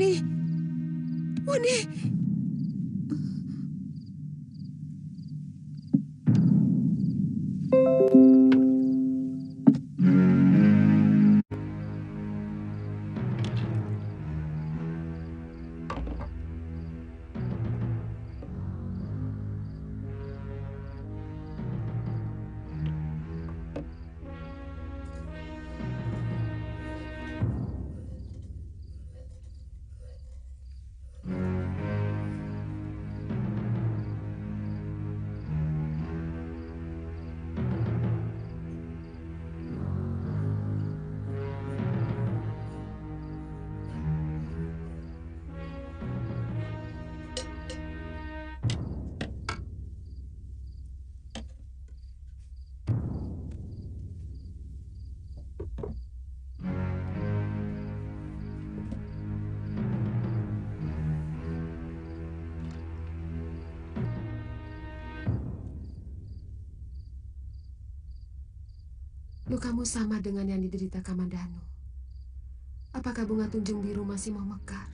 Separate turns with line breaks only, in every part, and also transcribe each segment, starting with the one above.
Muni, Muni. Lukamu sama dengan yang diderita Kamandanu. Apakah bunga tunjung biru masih mau mekar?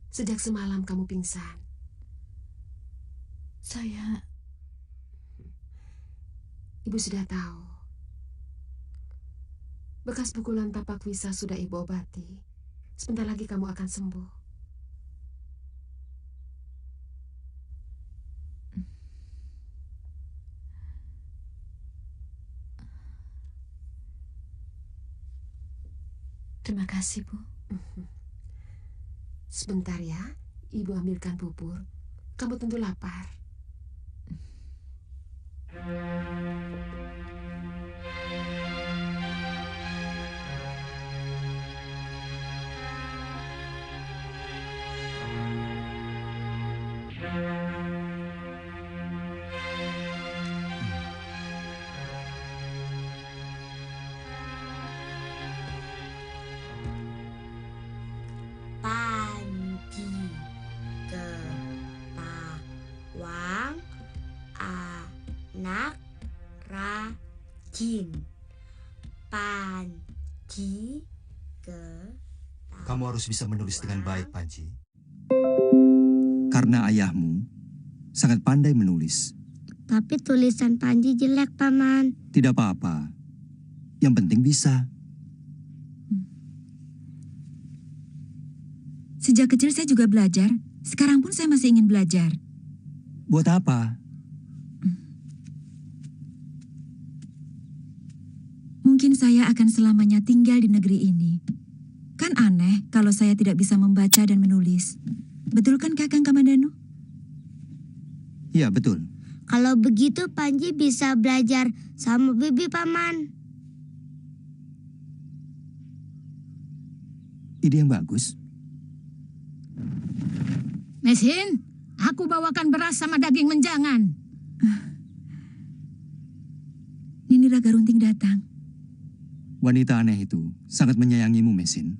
Sejak semalam kamu pingsan. Ibu sudah tahu. Bekas pukulan tapak Wisa sudah ibu obati. Sebentar lagi kamu akan sembuh.
Terima kasih, Bu.
Sebentar ya, ibu ambilkan bubur. Kamu tentu lapar.
Panji Ketawang anak rajin. Panji Ketawang.
Kamu harus bisa menulis dengan baik, Panji.
Karena ayahmu sangat pandai menulis.
Tapi tulisan Panji jelek, Paman.
Tidak apa-apa. Yang penting bisa.
Sejak kecil saya juga belajar. Sekarang pun saya masih ingin belajar.
Buat apa?
Mungkin saya akan selamanya tinggal di negeri ini. Kan aneh kalau saya tidak bisa membaca dan menulis. Betul kan Kakang Kamandanu?
Iya, betul.
Kalau begitu Panji bisa belajar sama Bibi, Paman.
Ide yang bagus.
Mesin, aku bawakan beras sama daging menjangan.
Nini Raga Runting datang.
Wanita aneh itu sangat menyayangimu, Mesin.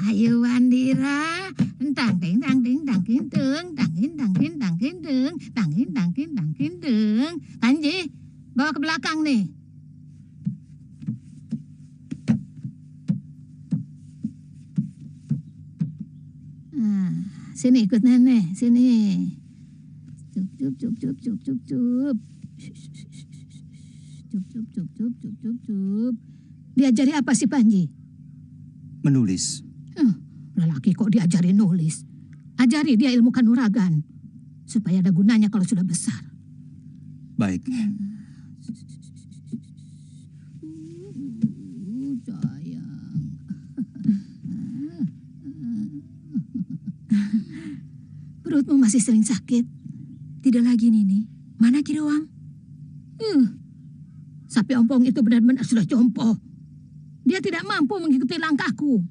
Ayo Wandira, tang ting tang ting tang kin tung, tang kin tang kin tang kin tung, tang kin tang kin tang kin tung. Panji, bawa ke belakang nih. Sini ikut nenek, sini. Cup cup cup cup cup cup. Cup cup cup cup cup cup cup. Diajari apa sih Panji?
Menulis.
Lelaki kok diajari nulis. Ajari dia ilmu kanuragan. Supaya ada gunanya kalau sudah besar.
Baik.
Sayang. Perutmu masih sering sakit.
Tidak lagi Nini. Mana Kiruang?
Sapi ompong itu benar-benar sudah jompo. Dia tidak mampu mengikuti langkahku.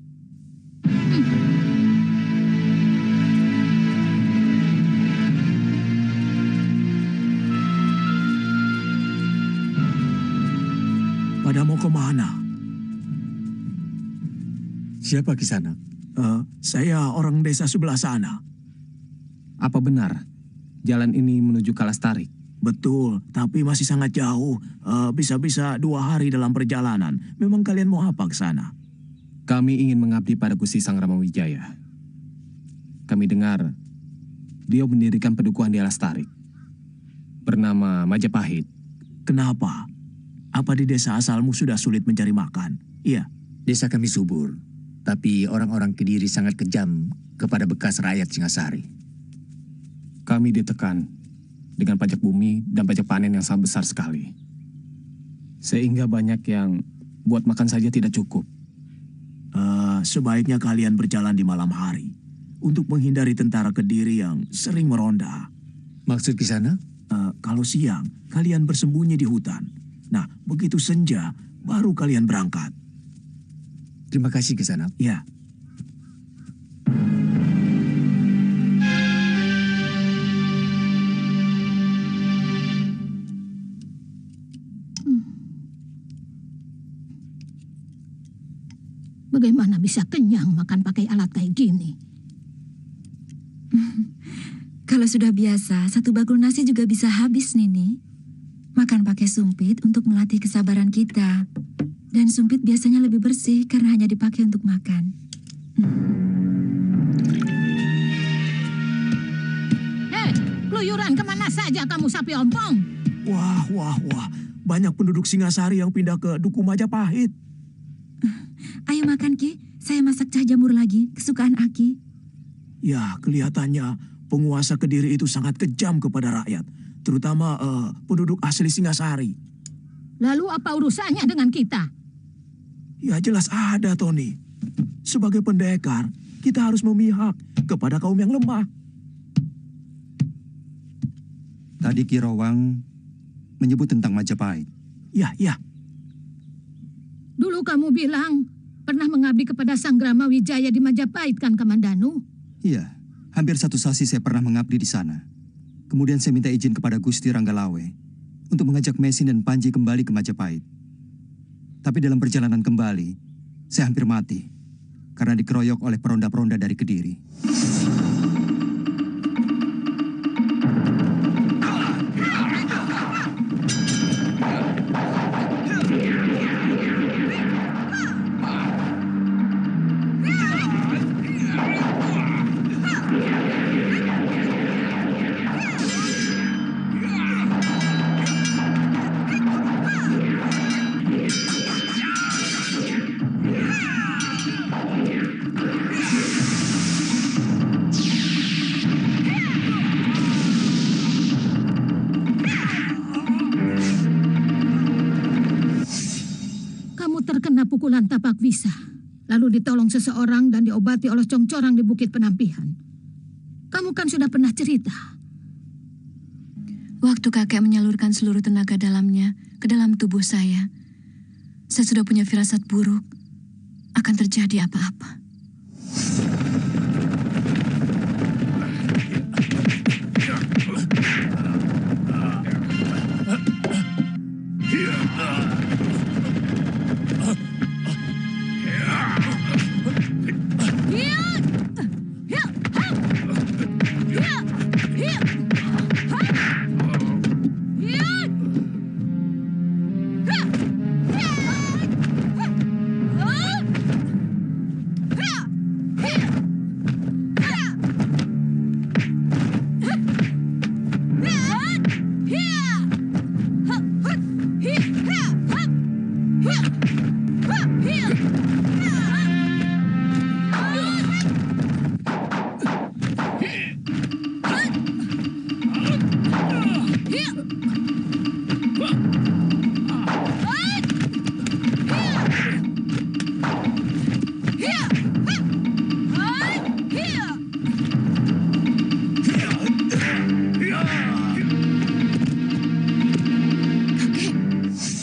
Pada mau kemana?
Siapa Kisanak?
Saya orang desa sebelah sana.
Apa benar jalan ini menuju Kalastarik?
Betul, tapi masih sangat jauh. Bisa-bisa 2 hari dalam perjalanan. Memang kalian mau apa ke sana?
Kami ingin mengabdi pada Gusti Sang Ramawijaya. Kami dengar dia mendirikan pedukuhan di Alastarik bernama Majapahit.
Kenapa? Apa di desa asalmu sudah sulit mencari makan? Iya.
Desa kami subur, tapi orang-orang Kediri sangat kejam kepada bekas rakyat Singasari.
Kami ditekan dengan pajak bumi dan pajak panen yang sangat besar sekali. Sehingga banyak yang buat makan saja tidak cukup.
Sebaiknya kalian berjalan di malam hari untuk menghindari tentara Kediri yang sering meronda.
Maksud di sana?
Kalau siang, kalian bersembunyi di hutan. Nah, begitu senja, baru kalian berangkat.
Terima kasih Kisanak.
Ya.
Bagaimana bisa kenyang makan pakai alat kayak gini?
Kalau sudah biasa, 1 bakul nasi juga bisa habis, Nini. Makan pakai sumpit untuk melatih kesabaran kita. Dan sumpit biasanya lebih bersih karena hanya dipakai untuk makan.
Keluyuran kemana saja kamu sapi ompong?
Wah. Banyak penduduk Singasari yang pindah ke Duku Majapahit.
Ayo makan, Ki. Saya masak cah jamur lagi, kesukaan Aki.
Ya, kelihatannya penguasa Kediri itu sangat kejam kepada rakyat. Terutama penduduk asli Singasari.
Lalu apa urusannya dengan kita?
Ya jelas ada, Tony. Sebagai pendekar, kita harus memihak kepada kaum yang lemah.
Tadi Ki Rowang menyebut tentang Majapahit.
Ya.
Dulu kamu bilang pernah mengabdi kepada Sang Rama Wijaya di Majapahit kan, Kamandanu?
Iya, hampir 1 sasi saya pernah mengabdi di sana. Kemudian saya minta izin kepada Gusti Ranggalawe untuk mengajak Mesin dan Panji kembali ke Majapahit. Tapi dalam perjalanan kembali, saya hampir mati karena dikeroyok oleh peronda-peronda dari Kediri.
Terkena pukulan tapak wisa, lalu ditolong seseorang dan diobati oleh congcorang di Bukit Penampihan. Kamu kan sudah pernah cerita.
Waktu kakek menyalurkan seluruh tenaga dalamnya ke dalam tubuh saya sudah punya firasat buruk akan terjadi apa-apa.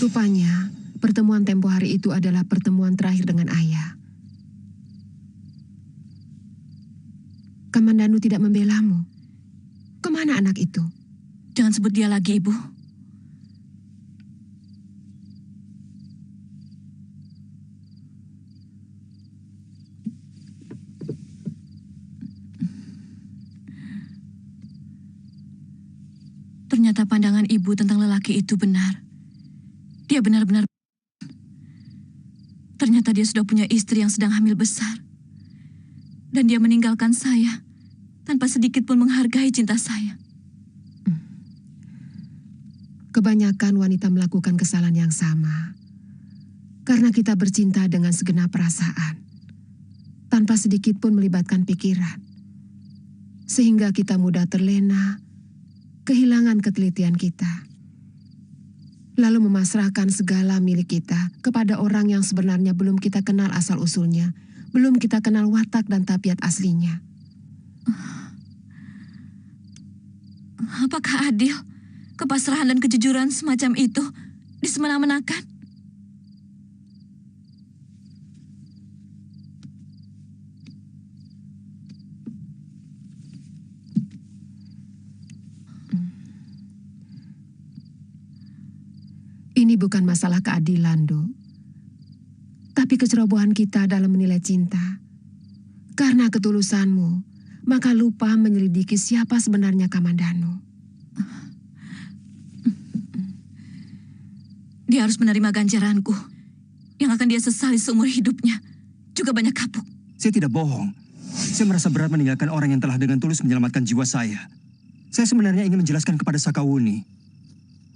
Rupanya, pertemuan tempo hari itu adalah pertemuan terakhir dengan ayah. Kamandanu tidak membelamu. Kemana anak itu?
Jangan sebut dia lagi, Ibu. Ternyata pandangan Ibu tentang lelaki itu benar. Dia benar-benar... Ternyata dia sudah punya istri yang sedang hamil besar. Dan dia meninggalkan saya tanpa sedikit pun menghargai cinta saya.
Kebanyakan wanita melakukan kesalahan yang sama. Karena kita bercinta dengan segenap perasaan. Tanpa sedikit pun melibatkan pikiran. Sehingga kita mudah terlena, kehilangan ketelitian kita. Lalu memasrahkan segala milik kita kepada orang yang sebenarnya belum kita kenal asal-usulnya, belum kita kenal watak dan tabiat aslinya.
Apakah adil kepasrahan dan kejujuran semacam itu disemena-menakan?
Ini bukan masalah keadilan, Do. Tapi kecerobohan kita dalam menilai cinta. Karena ketulusanmu, maka lupa menyelidiki siapa sebenarnya Kamandanu.
Dia harus menerima ganjaranku. yang akan dia sesali seumur hidupnya. Juga banyak kapuk.
Saya tidak bohong. Saya merasa berat meninggalkan orang yang telah dengan tulus menyelamatkan jiwa saya. Saya sebenarnya ingin menjelaskan kepada Sakawuni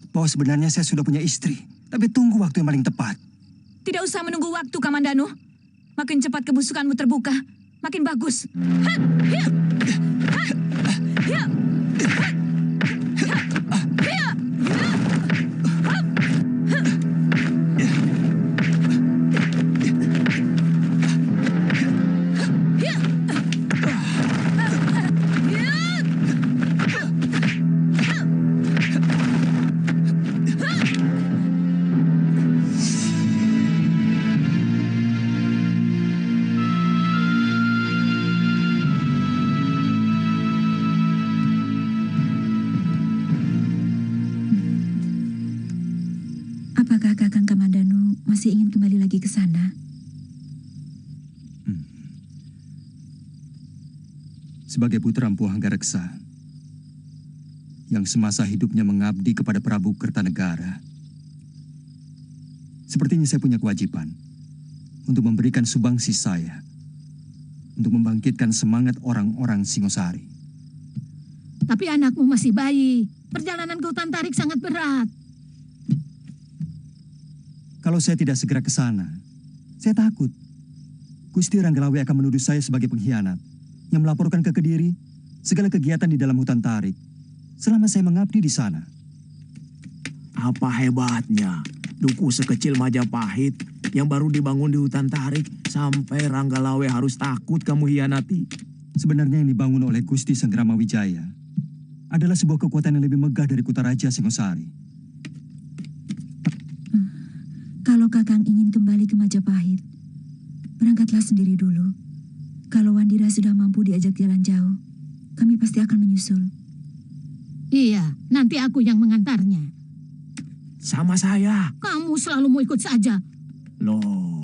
bahwa sebenarnya saya sudah punya istri. Tapi tunggu waktu yang paling tepat.
Tidak usah menunggu waktu, Kamandanu. Makin cepat kebusukanmu terbuka, makin bagus. Apakah Kakang Kamandanu masih ingin kembali lagi ke sana?
Sebagai putra Empu Hanggareksa yang semasa hidupnya mengabdi kepada Prabu Kertanegara, sepertinya saya punya kewajiban untuk memberikan sumbangsi saya untuk membangkitkan semangat orang-orang Singosari.
Tapi anakmu masih bayi. Perjalanan ke hutan tarik sangat berat.
Kalau saya tidak segera ke sana, saya takut Gusti Ranggalawe akan menuduh saya sebagai pengkhianat yang melaporkan ke Kediri segala kegiatan di dalam hutan tarik selama saya mengabdi di sana.
Apa hebatnya duku sekecil Majapahit yang baru dibangun di hutan tarik sampai Ranggalawe harus takut kamu hianati?
Sebenarnya yang dibangun oleh Gusti Sanggrama Wijaya adalah sebuah kekuatan yang lebih megah dari Kutaraja Singosari.
Kalau Kakang ingin kembali ke Majapahit, berangkatlah sendiri dulu. Kalau Wandira sudah mampu diajak jalan jauh, kami pasti akan menyusul.
Iya, nanti aku yang mengantarnya.
Sama saya.
Kamu selalu mau ikut saja.
Loh,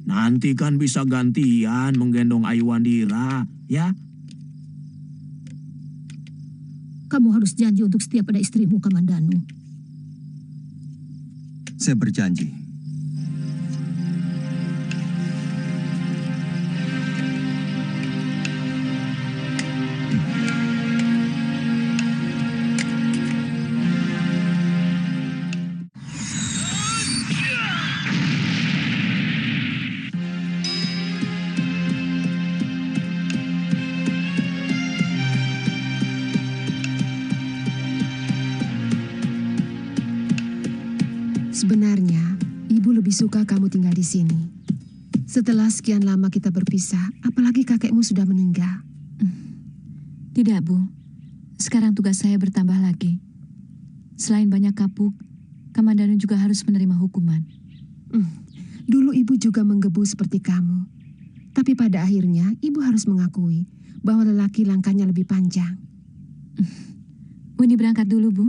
nanti kan bisa gantian menggendong Ayu Wandira, ya?
Kamu harus janji untuk setia pada istrimu, Kamandanu.
Saya berjanji.
Sebenarnya, Ibu lebih suka kamu tinggal di sini. Setelah sekian lama kita berpisah, apalagi kakekmu sudah meninggal.
Tidak, Bu. Sekarang tugas saya bertambah lagi. Selain banyak kapuk, Kamandanu juga harus menerima hukuman.
Dulu Ibu juga menggebu seperti kamu. Tapi pada akhirnya, Ibu harus mengakui bahwa lelaki langkahnya lebih panjang.
Wini berangkat dulu, Bu.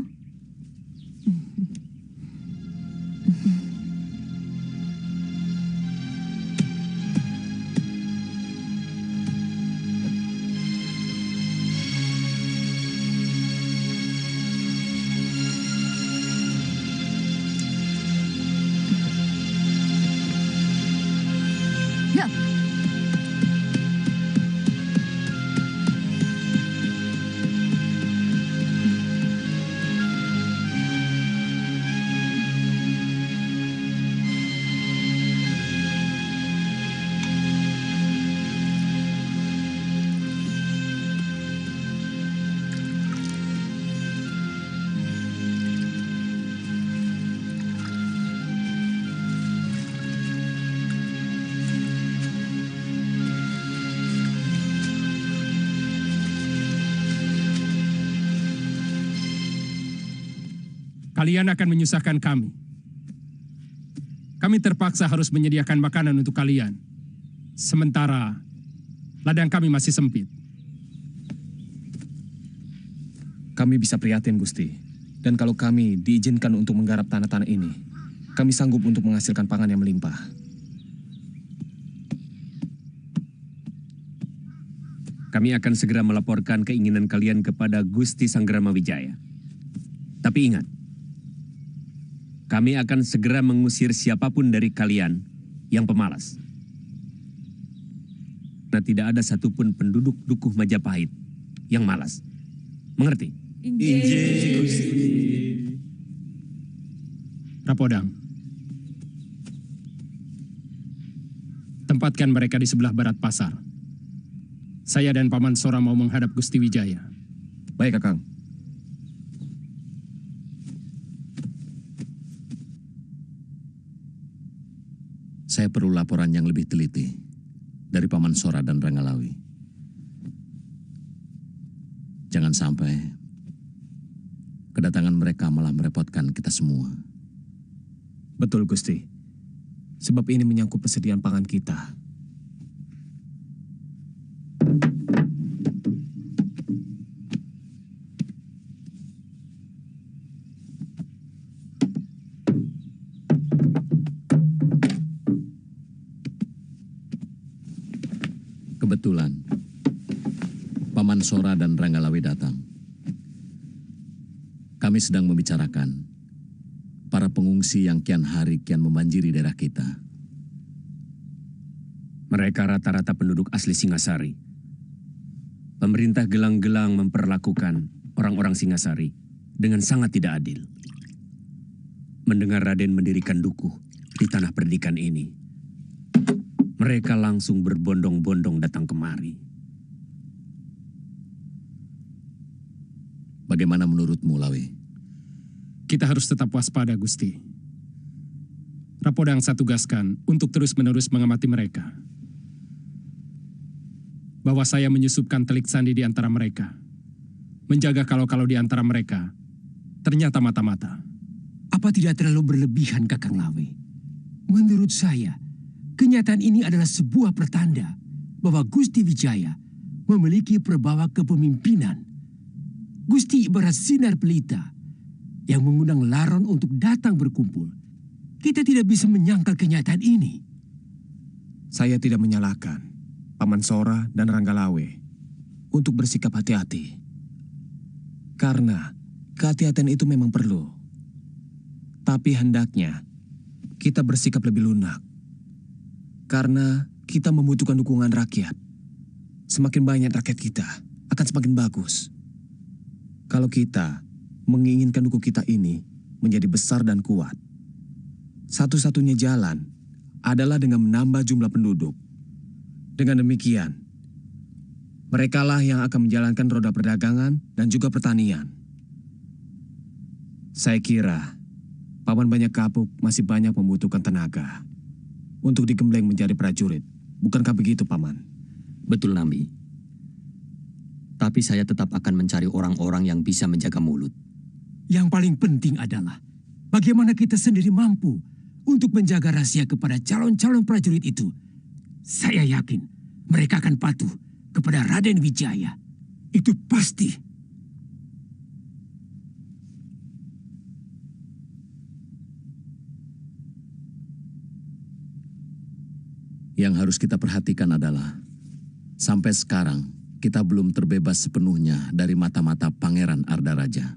Kalian akan menyusahkan kami. Kami terpaksa harus menyediakan makanan untuk kalian. Sementara ladang kami masih sempit.
Kami bisa prihatin, Gusti. Dan kalau kami diizinkan untuk menggarap tanah-tanah ini, kami sanggup untuk menghasilkan pangan yang melimpah.
Kami akan segera melaporkan keinginan kalian kepada Gusti Sanggrama Wijaya. Tapi ingat, kami akan segera mengusir siapapun dari kalian yang pemalas. Nah, tidak ada satupun penduduk Dukuh Majapahit yang malas. Mengerti?
Rapodang, tempatkan mereka di sebelah barat pasar. Saya dan Paman Sora mau menghadap Gusti Wijaya.
Baik, Kakang.
Saya perlu laporan yang lebih teliti dari Paman Sora dan Ranggalawi. Jangan sampai kedatangan mereka malah merepotkan kita semua.
Betul, Gusti. Sebab ini menyangkut persediaan pangan kita.
Kebetulan, Paman Sora dan Ranggalawi datang. Kami sedang membicarakan para pengungsi yang kian hari kian membanjiri daerah kita.
Mereka rata-rata penduduk asli Singasari. Pemerintah gelang-gelang memperlakukan orang-orang Singasari dengan sangat tidak adil. Mendengar Raden mendirikan dukuh di tanah pendidikan ini, mereka langsung berbondong-bondong datang kemari.
Bagaimana menurutmu, Lawi?
Kita harus tetap waspada, Gusti. Rapodang saya tugaskan untuk terus-menerus mengamati mereka. Bahwa saya menyusupkan telik sandi di antara mereka. Menjaga kalau-kalau di antara mereka ternyata mata-mata.
Apa tidak terlalu berlebihan, Kakang Lawi? Menurut saya, kenyataan ini adalah sebuah pertanda bahwa Gusti Wijaya memiliki perbawa kepemimpinan. Gusti ibarat sinar pelita yang mengundang laron untuk datang berkumpul. Kita tidak bisa menyangkal kenyataan ini.
Saya tidak menyalahkan Paman Sora dan Ranggalawe untuk bersikap hati-hati. Karena kehati-hatian itu memang perlu. Tapi hendaknya kita bersikap lebih lunak. Karena kita membutuhkan dukungan rakyat. Semakin banyak rakyat kita akan semakin bagus. Kalau kita menginginkan dukuh kita ini menjadi besar dan kuat, satu-satunya jalan adalah dengan menambah jumlah penduduk. Dengan demikian, merekalah yang akan menjalankan roda perdagangan dan juga pertanian. Saya kira Paman Banyak Kapuk masih banyak membutuhkan tenaga untuk digembleng menjadi prajurit. Bukankah begitu, Paman?
Betul, Nambi. Tapi saya tetap akan mencari orang-orang yang bisa menjaga mulut.
Yang paling penting adalah bagaimana kita sendiri mampu untuk menjaga rahasia kepada calon-calon prajurit itu. Saya yakin mereka akan patuh kepada Raden Wijaya. Itu pasti.
Yang harus kita perhatikan adalah sampai sekarang kita belum terbebas sepenuhnya dari mata-mata Pangeran Ardaraja.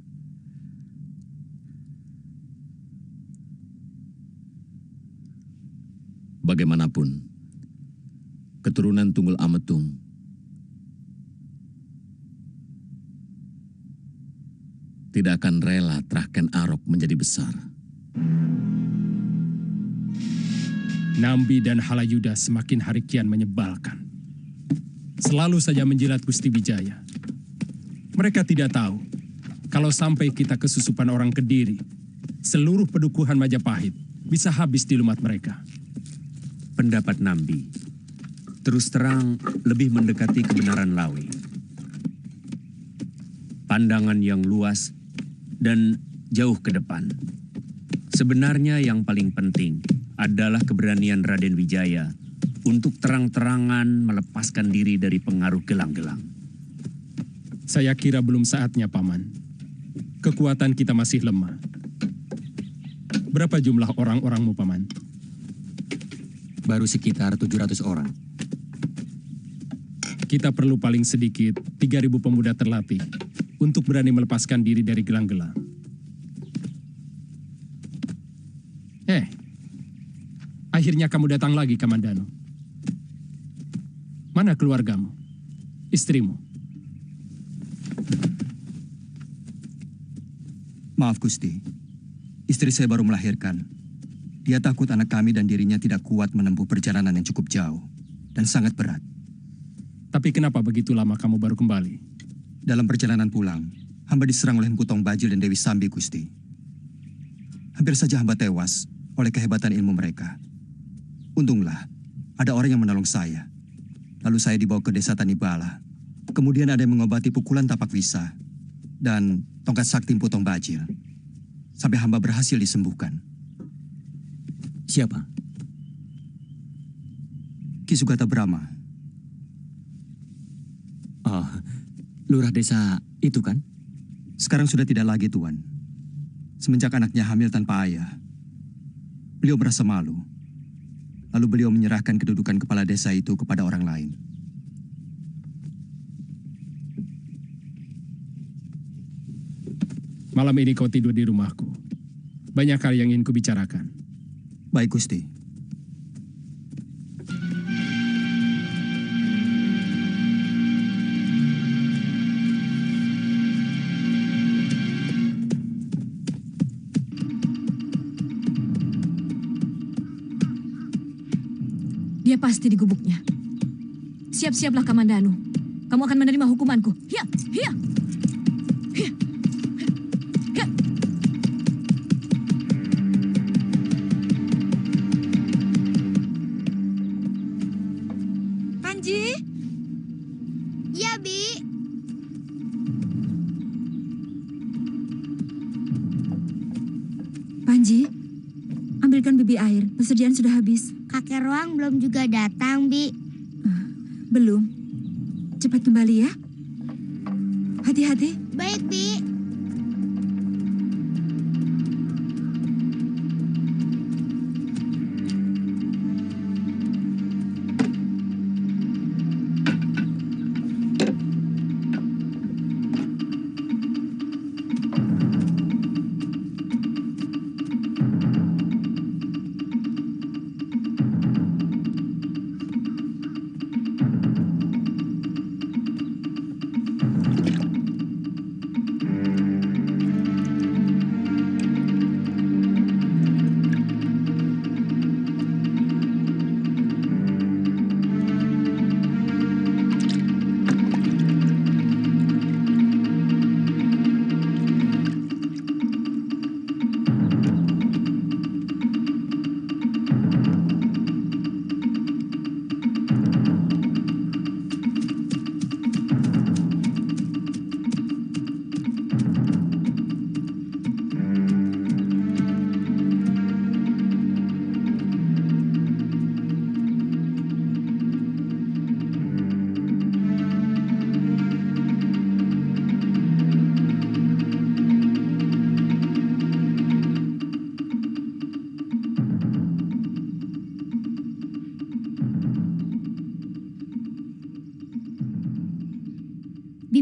Bagaimanapun, keturunan Tunggul Ametung tidak akan rela Traken Arok menjadi besar.
Nambi dan Halayuda semakin hari kian menyebalkan. Selalu saja menjilat Gusti Wijaya. Mereka tidak tahu kalau sampai kita kesusupan orang Kediri, seluruh pedukuhan Majapahit bisa habis di lumat mereka.
Pendapat Nambi terus terang lebih mendekati kebenaran Lawe. Pandangan yang luas dan jauh ke depan. Sebenarnya yang paling penting adalah keberanian Raden Wijaya untuk terang-terangan melepaskan diri dari pengaruh gelang-gelang.
Saya kira belum saatnya, Paman. Kekuatan kita masih lemah. Berapa jumlah orang-orangmu, Paman?
Baru sekitar 700 orang.
Kita perlu paling sedikit 3.000 pemuda terlatih untuk berani melepaskan diri dari gelang-gelang. Akhirnya kamu datang lagi, Kamandano. Mana keluargamu? Istrimu?
Maaf Gusti, istri saya baru melahirkan. Dia takut anak kami dan dirinya tidak kuat menempuh perjalanan yang cukup jauh dan sangat berat.
Tapi kenapa begitu lama kamu baru kembali?
Dalam perjalanan pulang, hamba diserang oleh Empu Tong Bajil dan Dewi Sambi, Gusti. Hampir saja hamba tewas oleh kehebatan ilmu mereka. Untunglah, ada orang yang menolong saya. Lalu saya dibawa ke desa Tanibala. Kemudian ada yang mengobati pukulan tapak wisa dan tongkat sakti Empu Tong Bajil. Sampai hamba berhasil disembuhkan.
Siapa?
Ki Sugata Brahma.
Oh, lurah desa itu kan?
Sekarang sudah tidak lagi, Tuan. Semenjak anaknya hamil tanpa ayah, beliau merasa malu. Lalu beliau menyerahkan kedudukan kepala desa itu kepada orang lain.
Malam ini kau tidur di rumahku. Banyak hal yang ingin kubicarakan.
Baik, Gusti.
Dia pasti di gubuknya. Siap-siaplah, Kamandanu. Kamu akan menerima hukumanku. Hiya, hiya, hiya, hiya. Panji?
Ya, Bi.
Panji, ambilkan bibi air. Persediaan sudah habis.
Kakek Roang belum juga datang, Bi.
Belum. Cepat kembali ya. Hati-hati.
Baik, Bi.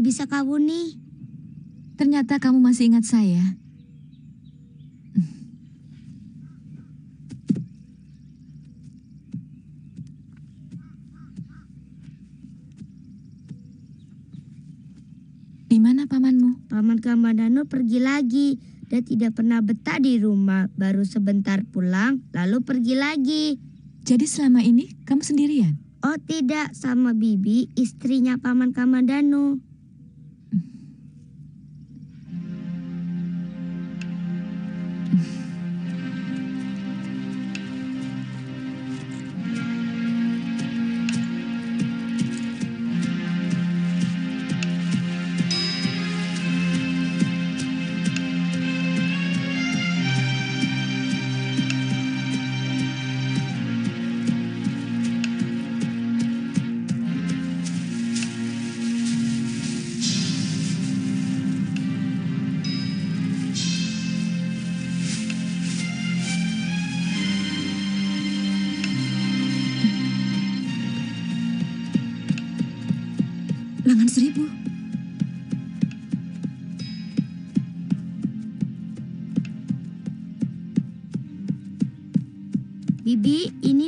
Bisa kamu nih.
Ternyata kamu masih ingat saya. Di mana pamanmu?
Paman Kamandano pergi lagi. Dia tidak pernah betah di rumah. Baru sebentar pulang, lalu pergi lagi.
Jadi selama ini kamu sendirian?
Oh tidak, sama Bibi, istrinya Paman Kamandano.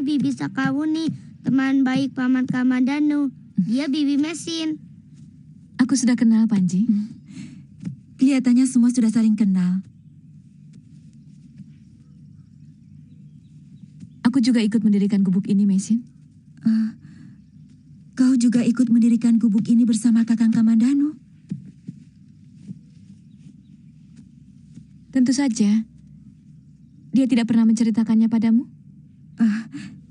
Bibi Sakawuni, teman baik Paman Kamandanu. Dia Bibi Mesin.
Aku sudah kenal, Panji.
Kelihatannya semua sudah saling kenal.
Aku juga ikut mendirikan gubuk ini, Mesin.
Kau juga ikut mendirikan gubuk ini bersama Kakang Kamandanu?
Tentu saja. Dia tidak pernah menceritakannya padamu?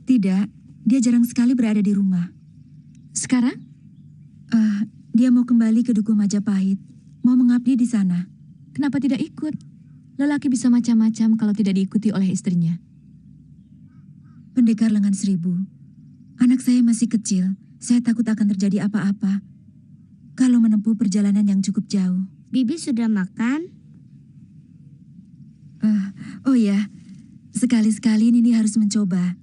Tidak. Dia jarang sekali berada di rumah.
Sekarang?
Dia mau kembali ke Duku Majapahit. Mau mengabdi di sana.
Kenapa tidak ikut? Lelaki bisa macam-macam kalau tidak diikuti oleh istrinya.
Pendekar lengan seribu. Anak saya masih kecil. Saya takut akan terjadi apa-apa kalau menempuh perjalanan yang cukup jauh.
Bibi sudah makan?
Oh ya, sekali-sekali Nini harus mencoba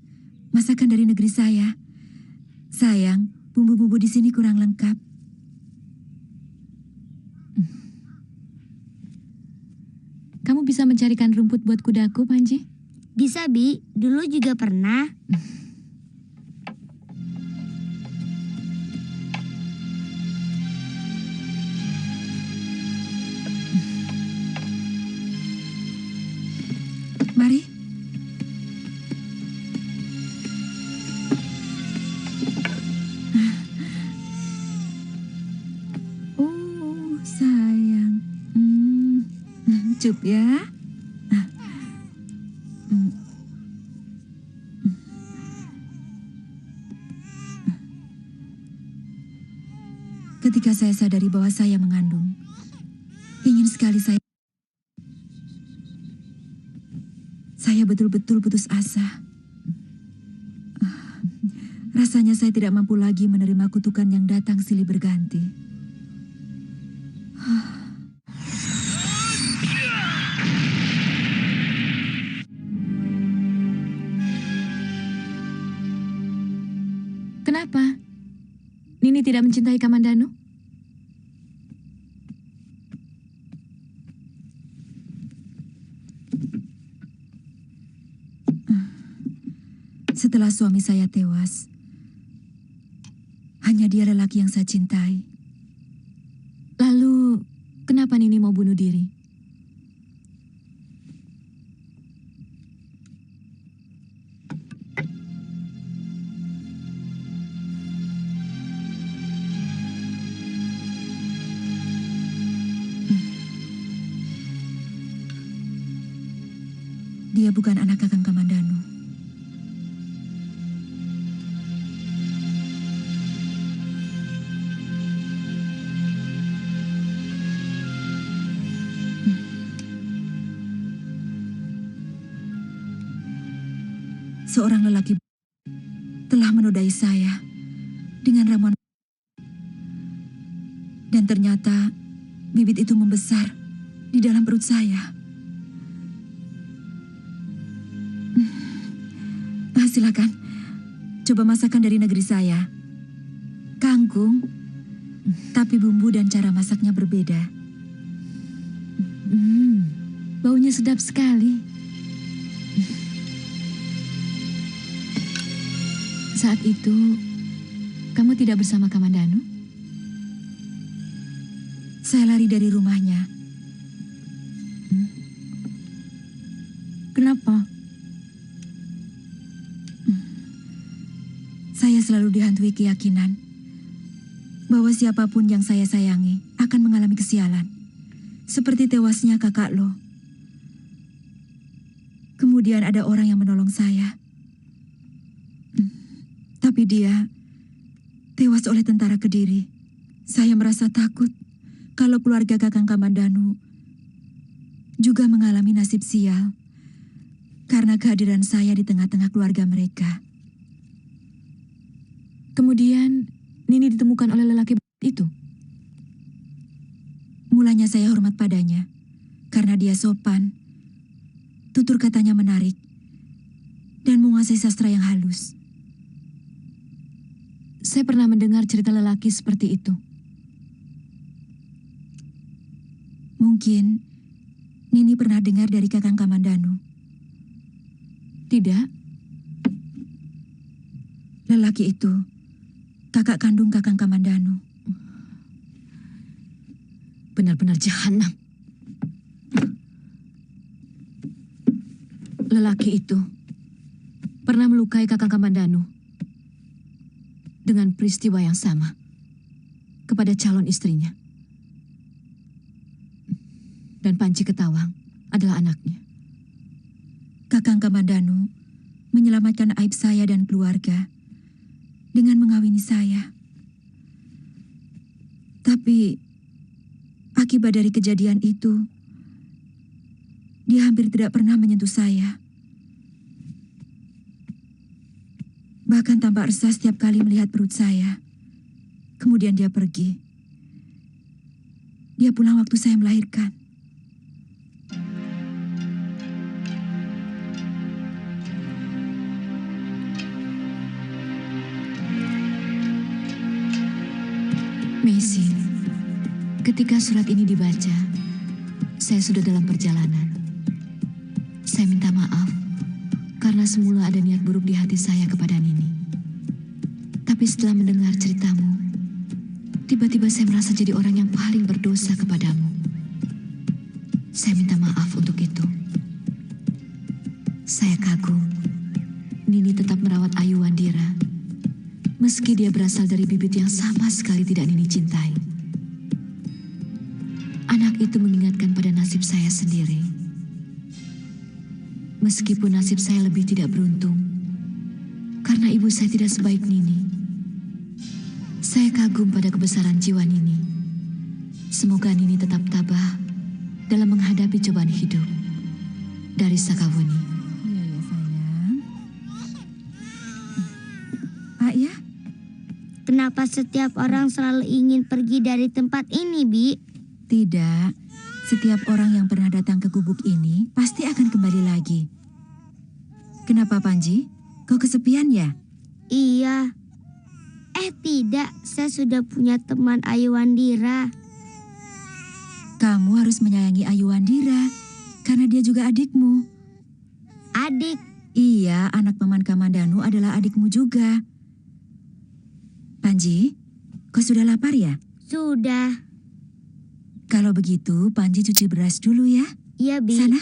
masakan dari negeri saya. Sayang, bumbu-bumbu di sini kurang lengkap.
Kamu bisa mencarikan rumput buat kudaku, Panji?
Bisa, Bi. Dulu juga pernah.
Mari. Oh, sayang. Cup ya. Ketika saya sadari bahwa saya mengandung, ingin sekali saya betul-betul putus asa. Rasanya saya tidak mampu lagi menerima kutukan yang datang silih berganti.
Kenapa? Nini tidak mencintai Kamandanu?
Setelah suami saya tewas, hanya dia lelaki yang saya cintai.
Lalu, kenapa Nini mau bunuh diri?
Dia bukan anak Kakang Kamandanu. Seorang lelaki telah menodai saya dengan ramuan, dan ternyata bibit itu membesar di dalam perut saya. Silakan, coba masakan dari negeri saya. Kangkung, tapi bumbu dan cara masaknya berbeda.
Baunya sedap sekali. Saat itu, kamu tidak bersama Kamandanu?
Saya lari dari rumahnya.
Kenapa?
Saya selalu dihantui keyakinan bahwa siapapun yang saya sayangi akan mengalami kesialan. Seperti tewasnya kakak lo. Kemudian ada orang yang menolong saya. Tapi dia tewas oleh tentara Kediri. Saya merasa takut kalau keluarga Kakang Kamandanu juga mengalami nasib sial karena kehadiran saya di tengah-tengah keluarga mereka.
Kemudian Nini ditemukan oleh lelaki itu.
Mulanya saya hormat padanya karena dia sopan, tutur katanya menarik, dan menguasai sastra yang halus.
Saya pernah mendengar cerita lelaki seperti itu.
Mungkin Nini pernah dengar dari Kakang Kamandanu.
Tidak.
Lelaki itu kakak kandung Kakang Kamandanu.
Benar-benar jahanam. Lelaki itu pernah melukai Kakang Kamandanu dengan peristiwa yang sama kepada calon istrinya. Dan Panji Ketawang adalah anaknya.
Kakang Kamandanu menyelamatkan aib saya dan keluarga dengan mengawini saya. Tapi akibat dari kejadian itu, dia hampir tidak pernah menyentuh saya. Bahkan tampak resah setiap kali melihat perut saya. Kemudian dia pergi. Dia pulang waktu saya melahirkan.
Maisin, ketika surat ini dibaca, saya sudah dalam perjalanan. Saya minta maaf karena semula ada niat buruk di hati saya kepada Nini. Tapi setelah mendengar ceritamu, tiba-tiba saya merasa jadi orang yang paling berdosa kepadamu. Saya minta maaf untuk itu. Saya kagum, Nini tetap merawat Ayu Wandira, meski dia berasal dari bibit yang sama sekali tidak Nini cintai. Anak itu mengingatkan pada nasib saya sendiri. Meskipun nasib saya lebih tidak beruntung, karena ibu saya tidak sebaik Nini. Saya kagum pada kebesaran jiwa Nini. Semoga Nini tetap tabah dalam menghadapi cobaan hidup. Dari Sakawuni.
Iya ya sayang. Ayah?
Kenapa setiap orang selalu ingin pergi dari tempat ini, Bi?
Tidak. Setiap orang yang pernah datang ke gubuk ini pasti akan kembali lagi. Kenapa, Panji? Kau kesepian ya?
Iya. Tidak. Saya sudah punya teman Ayu Wandira.
Kamu harus menyayangi Ayu Wandira, karena dia juga adikmu.
Adik?
Iya, anak Paman Kamandanu adalah adikmu juga. Panji, kau sudah lapar ya?
Sudah.
Kalau begitu, Panji cuci beras dulu ya.
Iya, Bi.
Sana.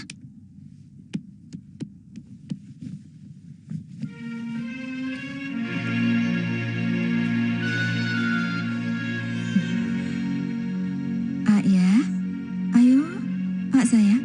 Ya, ayo, Pak sayang.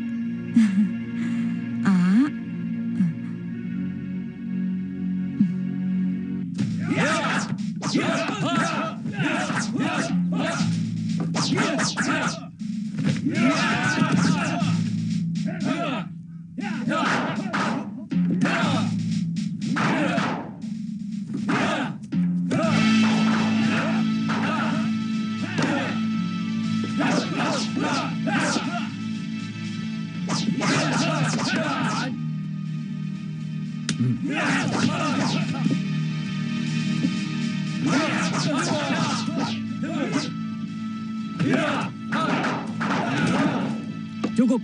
Cukup.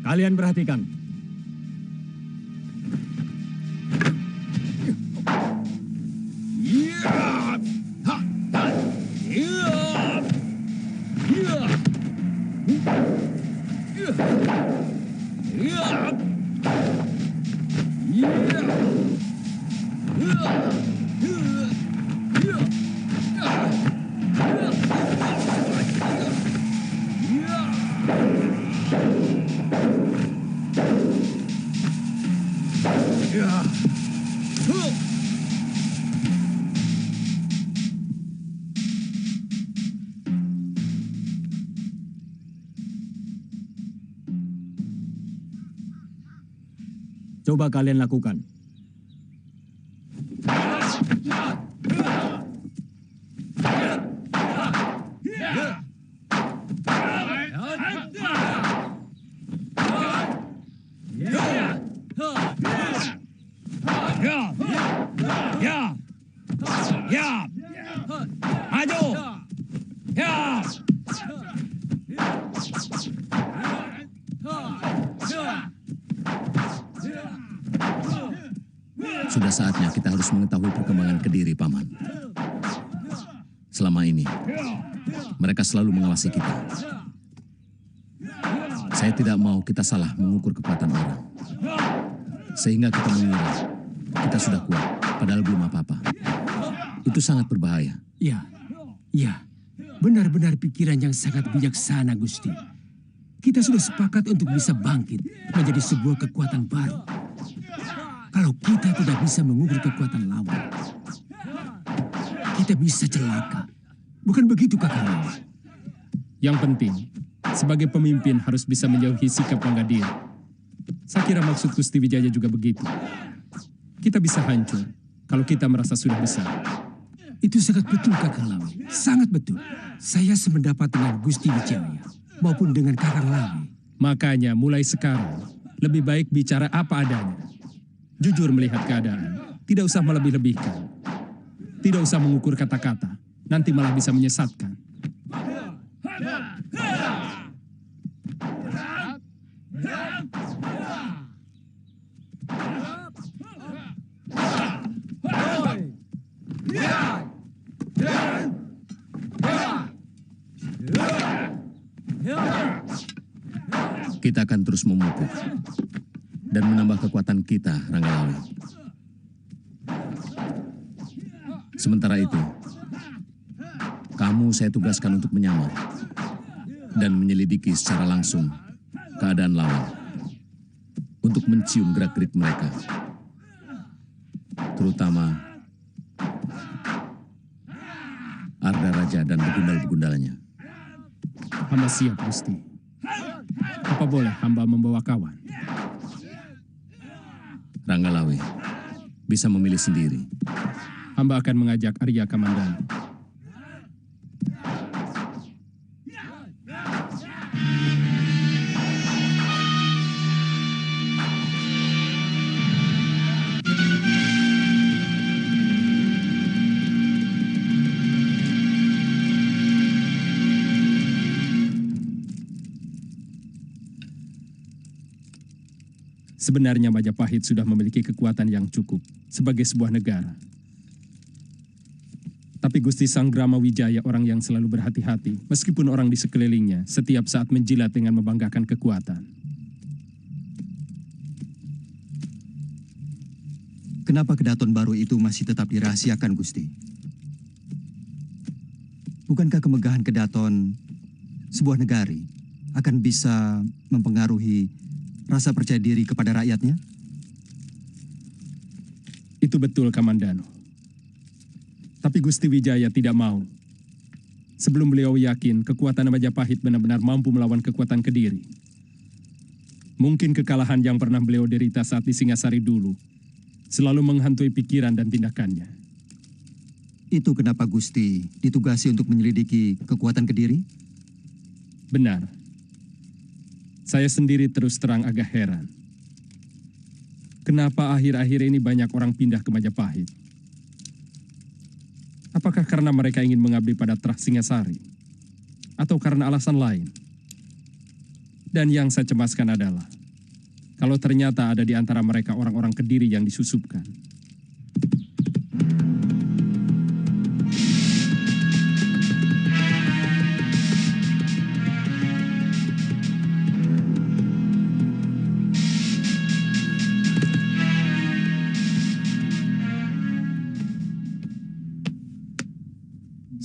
Kalian perhatikan. Coba kalian lakukan. Maju.
Sudah saatnya kita harus mengetahui perkembangan Kediri, Paman. Selama ini, mereka selalu mengawasi kita. Saya tidak mau kita salah mengukur kekuatan orang. Sehingga kita mengira kita sudah kuat, padahal belum apa-apa. Itu sangat berbahaya.
Ya, benar-benar pikiran yang sangat bijaksana, Gusti. Kita sudah sepakat untuk bisa bangkit menjadi sebuah kekuatan baru. Kalau kita tidak bisa mengukur kekuatan lawan, kita bisa celaka. Bukan begitu, Kakang Lawe?
Yang penting, sebagai pemimpin harus bisa menjauhi sikap bangga diri. Saya kira maksud Gusti Wijaya juga begitu. Kita bisa hancur kalau kita merasa sudah besar.
Itu sangat betul, Kakang Lawe. Sangat betul. Saya sependapat dengan Gusti Wijaya maupun dengan Kakang Lawe.
Makanya mulai sekarang, lebih baik bicara apa adanya. Jujur melihat keadaan, tidak usah melebih-lebihkan. Tidak usah mengukur kata-kata, nanti malah bisa menyesatkan.
Kita akan terus memupuk dan menambah kekuatan kita, Ranggalawe. Sementara itu, kamu saya tugaskan untuk menyamar dan menyelidiki secara langsung keadaan lawan untuk mencium gerak-gerik mereka, terutama Arda Raja dan begundal-begundalnya.
Hamba siap, Gusti. Apa boleh hamba membawa kawan?
Ranggalawe bisa memilih sendiri.
Hamba akan mengajak Arya Kamandanu. Sebenarnya Majapahit sudah memiliki kekuatan yang cukup sebagai sebuah negara. Tapi Gusti Sanggrama Wijaya orang yang selalu berhati-hati, meskipun orang di sekelilingnya setiap saat menjilat dengan membanggakan kekuatan.
Kenapa kedaton baru itu masih tetap dirahasiakan, Gusti? Bukankah kemegahan kedaton sebuah negari akan bisa mempengaruhi rasa percaya diri kepada rakyatnya?
Itu betul, Kamandanu. Tapi Gusti Wijaya tidak mau. Sebelum beliau yakin kekuatan Majapahit benar-benar mampu melawan kekuatan Kediri. Mungkin kekalahan yang pernah beliau derita saat di Singasari dulu selalu menghantui pikiran dan tindakannya.
Itu kenapa Gusti ditugasi untuk menyelidiki kekuatan Kediri?
Benar. Saya sendiri terus terang agak heran. Kenapa akhir-akhir ini banyak orang pindah ke Majapahit? Apakah karena mereka ingin mengabdi pada Trah Singasari? Atau karena alasan lain? Dan yang saya cemaskan adalah, kalau ternyata ada di antara mereka orang-orang Kediri yang disusupkan.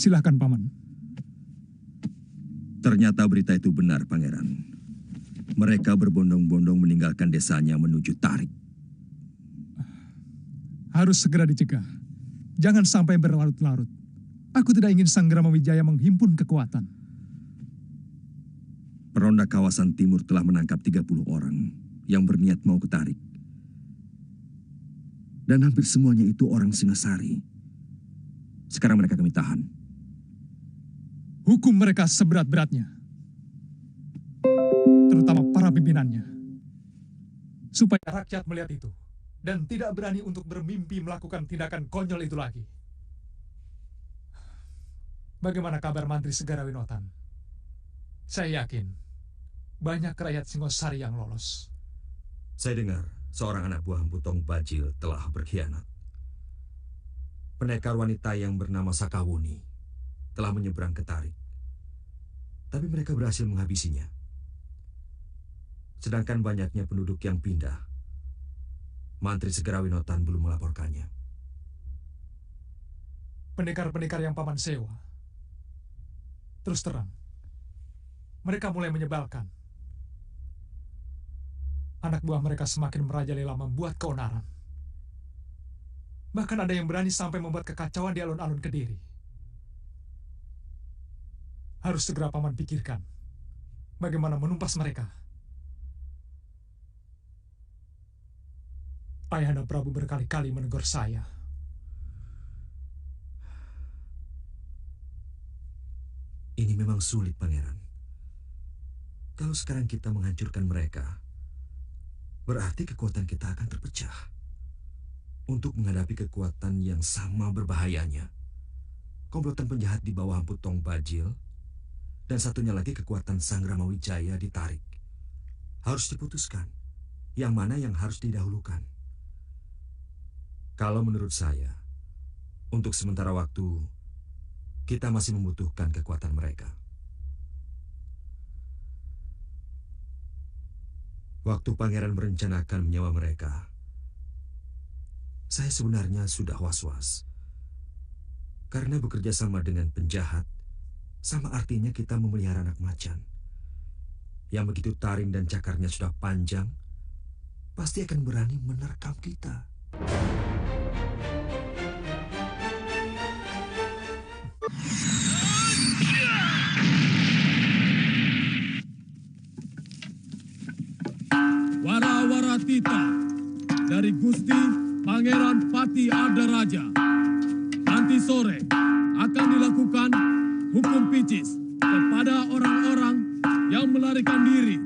Silahkan, Paman.
Ternyata berita itu benar, Pangeran. Mereka berbondong-bondong meninggalkan desanya menuju Tarik.
Harus segera dicegah. Jangan sampai berlarut-larut. Aku tidak ingin Sanggrama Wijaya menghimpun kekuatan.
Peronda kawasan timur telah menangkap 30 orang yang berniat mau ke Tarik. Dan hampir semuanya itu orang Singasari. Sekarang mereka kami tahan.
Hukum mereka seberat-beratnya. Terutama para pimpinannya. Supaya rakyat melihat itu. Dan tidak berani untuk bermimpi melakukan tindakan konyol itu lagi. Bagaimana kabar Mantri Segara Winotan? Saya yakin banyak rakyat Singosari yang lolos.
Saya dengar
seorang anak buah Empu Tong Bajil telah berkhianat. Pendekar wanita yang bernama Sakawuni telah menyeberang ke Tarik. Tapi mereka berhasil menghabisinya. Sedangkan banyaknya penduduk yang pindah, Mantri Segarawinotan belum melaporkannya.
Pendekar-pendekar yang paman sewa, terus terang, mereka mulai menyebalkan. Anak buah mereka semakin merajalela membuat keonaran. Bahkan ada yang berani sampai membuat kekacauan di alun-alun Kediri. Harus segera paman pikirkan bagaimana menumpas mereka. Ayahanda Prabu berkali-kali menegur saya.
Ini memang sulit, Pangeran. Kalau sekarang kita menghancurkan mereka, berarti kekuatan kita akan terpecah. Untuk menghadapi kekuatan yang sama berbahayanya, komplotan penjahat di bawah Empu Tong Bajil, dan satunya lagi kekuatan Sang Ramawijaya ditarik. Harus diputuskan, yang mana yang harus didahulukan. Kalau menurut saya, untuk sementara waktu, kita masih membutuhkan kekuatan mereka. Waktu Pangeran merencanakan menyewa mereka, saya sebenarnya sudah was-was. Karena bekerja sama dengan penjahat, sama artinya kita memelihara anak macan. Yang begitu taring dan cakarnya sudah panjang, pasti akan berani menerkam kita.
Wara-wara-tita dari Gusti Pangeran Pati Ardaraja. Nanti sore akan dilakukan hukum picis kepada orang-orang yang melarikan diri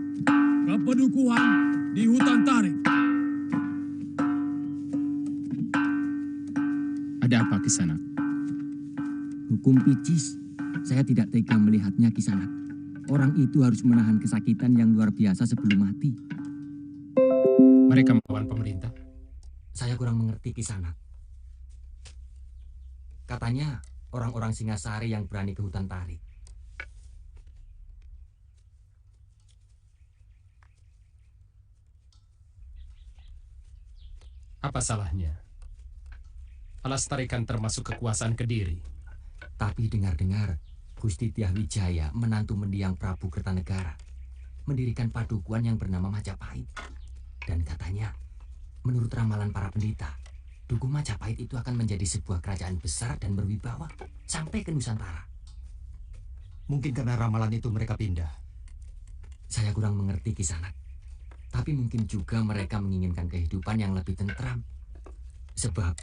ke pedukuhan di hutan Tarik.
Ada apa, Kisanak?
Hukum picis, saya tidak tega melihatnya, Kisanak. Orang itu harus menahan kesakitan yang luar biasa sebelum mati.
Mereka melawan pemerintah?
Saya kurang mengerti, Kisanak. Katanya orang-orang Singasari yang berani ke hutan Tarik.
Apa salahnya? Alastari kan termasuk kekuasaan Kediri.
Tapi dengar-dengar, Gusti Tiah Wijaya, menantu mendiang Prabu Kertanegara, mendirikan padukuan yang bernama Majapahit. Dan katanya, menurut ramalan para pendeta, Dukuh Majapahit itu akan menjadi sebuah kerajaan besar dan berwibawa sampai ke Nusantara.
Mungkin karena ramalan itu mereka pindah.
Saya kurang mengerti, Kisanak. Tapi mungkin juga mereka menginginkan kehidupan yang lebih tentram. Sebab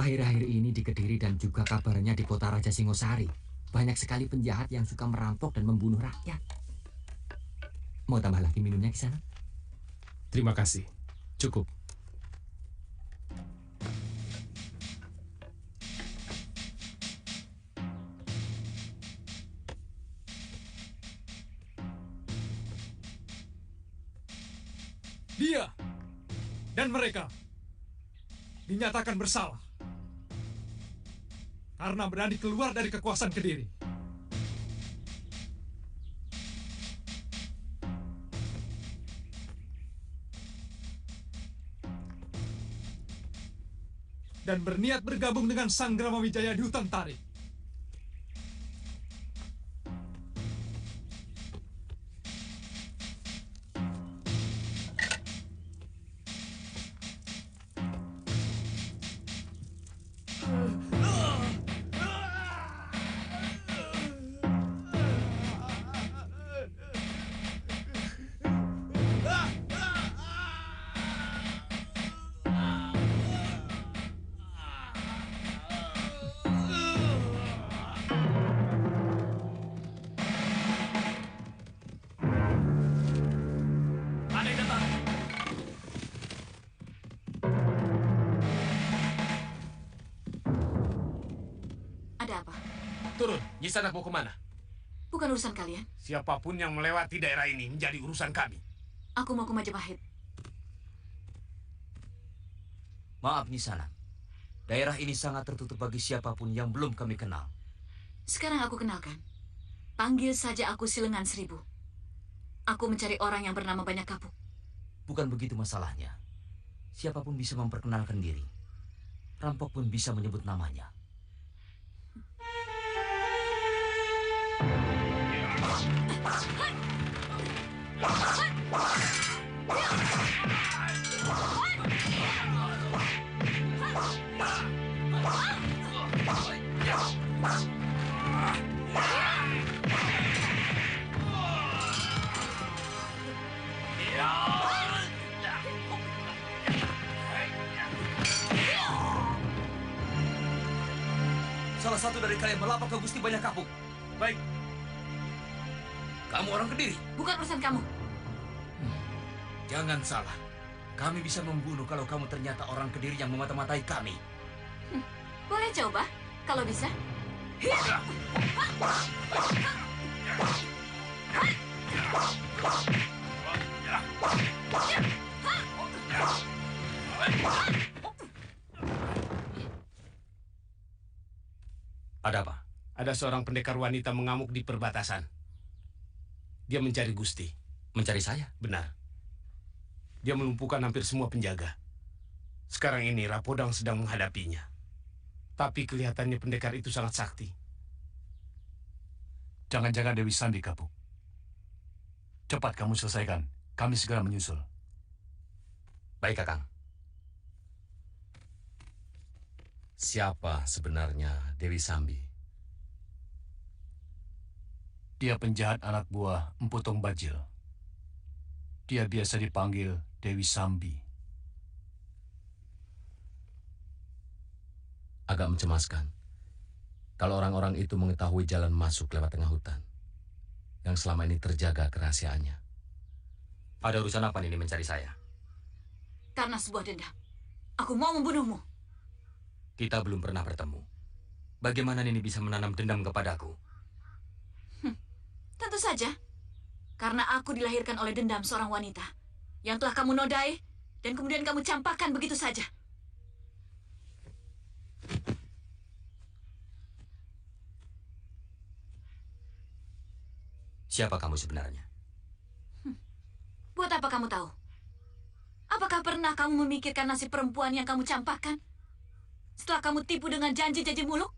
akhir-akhir ini di Kediri dan juga kabarnya di kota Raja Singosari, banyak sekali penjahat yang suka merampok dan membunuh rakyat. Mau tambah lagi minumnya, Kisanak?
Terima kasih. Cukup.
Dia dan mereka dinyatakan bersalah karena berani keluar dari kekuasaan Kediri. Dan berniat bergabung dengan Sang Ramawijaya di hutan Tarik.
Ada apa?
Turun, Kisanak mau kemana?
Bukan urusan kalian.
Siapapun yang melewati daerah ini menjadi urusan kami.
Aku mau ke Majapahit.
Maaf Nyisana, daerah ini sangat tertutup bagi siapapun yang belum kami kenal.
Sekarang aku kenalkan. Panggil saja aku Silengan Seribu. Aku mencari orang yang bernama Banyak Kapuk.
Bukan begitu masalahnya. Siapapun bisa memperkenalkan diri. Rampok pun bisa menyebut namanya. Salah satu dari kalian melapak ke Gusti Banyak Kapuk. Baik. Kamu orang Kediri?
Bukan urusan kamu.
Jangan salah. Kami bisa membunuh kalau kamu ternyata orang Kediri yang memata-matai kami.
Boleh coba, kalau bisa.
Ada apa?
Ada seorang pendekar wanita mengamuk di perbatasan. Dia mencari Gusti.
Mencari saya?
Benar. Dia melumpuhkan hampir semua penjaga. Sekarang ini Rapodang sedang menghadapinya. Tapi kelihatannya pendekar itu sangat sakti.
Jangan-jangan Dewi Sambi, Kapuk. Cepat kamu selesaikan. Kami segera menyusul.
Baik, Kakang. Siapa sebenarnya Dewi Sambi?
Dia penjahat anak buah Empu Tong Bajil. Dia biasa dipanggil Dewi Sambi.
Agak mencemaskan kalau orang-orang itu mengetahui jalan masuk lewat tengah hutan yang selama ini terjaga kerahasiaannya. Ada urusan apa ini mencari saya?
Karena sebuah dendam. Aku mau membunuhmu.
Kita belum pernah bertemu. Bagaimana Nini bisa menanam dendam kepadaku?
Tentu saja. Karena aku dilahirkan oleh dendam seorang wanita yang telah kamu nodai dan kemudian kamu campakkan begitu saja.
Siapa kamu sebenarnya?
Buat apa kamu tahu? Apakah pernah kamu memikirkan nasib perempuan yang kamu campakkan? Setelah kamu tipu dengan janji-janji muluk?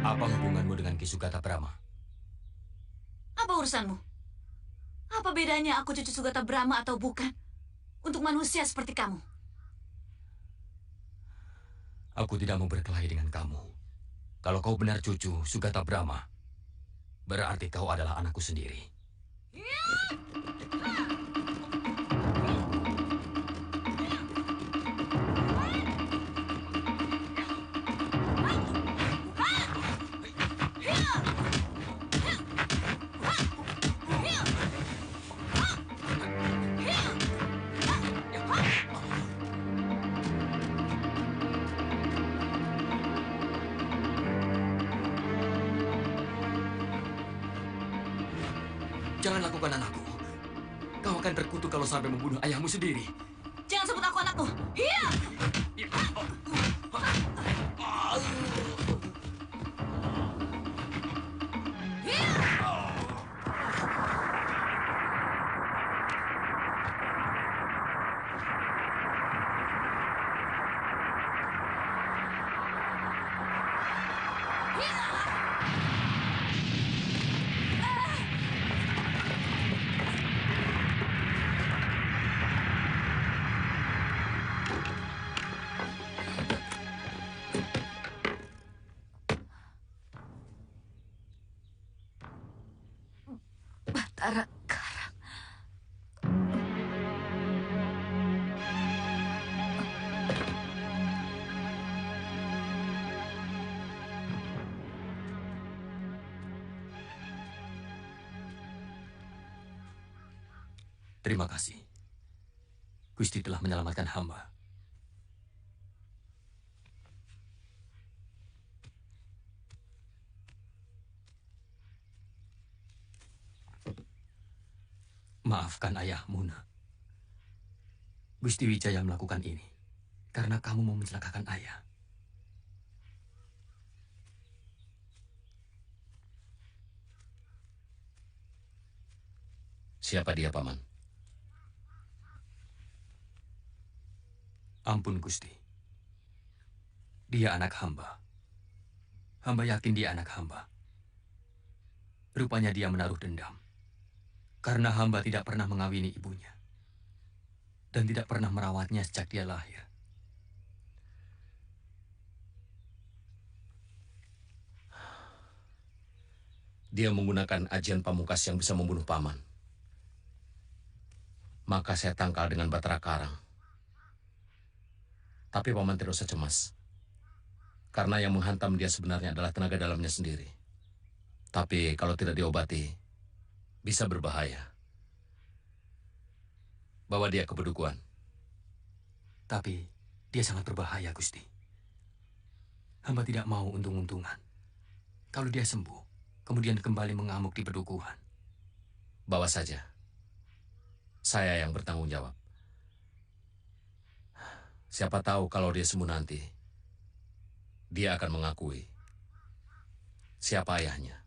Apa hubunganmu dengan Ki Sugata Brahma?
Apa urusanmu? Apa bedanya aku cucu Sugata Brahma atau bukan? Untuk manusia seperti kamu.
Aku tidak mau berkelahi dengan kamu. Kalau kau benar cucu Sugata Brahma, berarti kau adalah anakku sendiri. Jangan lakukan anakku. Kau akan terkutuk kalau sampai membunuh ayahmu sendiri.
Jangan sebut aku anakmu. Iya. Batara Karang.
Terima kasih. Gusti telah menyelamatkan hamba. Maafkan ayahmu, nak. Gusti Wijaya melakukan ini karena kamu mau mencelakakan ayah.
Siapa dia, Paman?
Ampun, Gusti. Dia anak hamba. Hamba yakin dia anak hamba. Rupanya dia menaruh dendam. Karena hamba tidak pernah mengawini ibunya. Dan tidak pernah merawatnya sejak dia lahir.
Dia menggunakan ajian pamungkas yang bisa membunuh Paman. Maka saya tangkal dengan Batara Karang. Tapi Paman tidak usah cemas. Karena yang menghantam dia sebenarnya adalah tenaga dalamnya sendiri. Tapi kalau tidak diobati, bisa berbahaya. Bawa dia ke Bedukuan.
Tapi dia sangat berbahaya, Gusti. Hamba tidak mau untung-untungan. Kalau dia sembuh, kemudian kembali mengamuk di Bedukuhan.
Bawa saja. Saya yang bertanggung jawab. Siapa tahu kalau dia sembuh nanti, dia akan mengakui siapa ayahnya.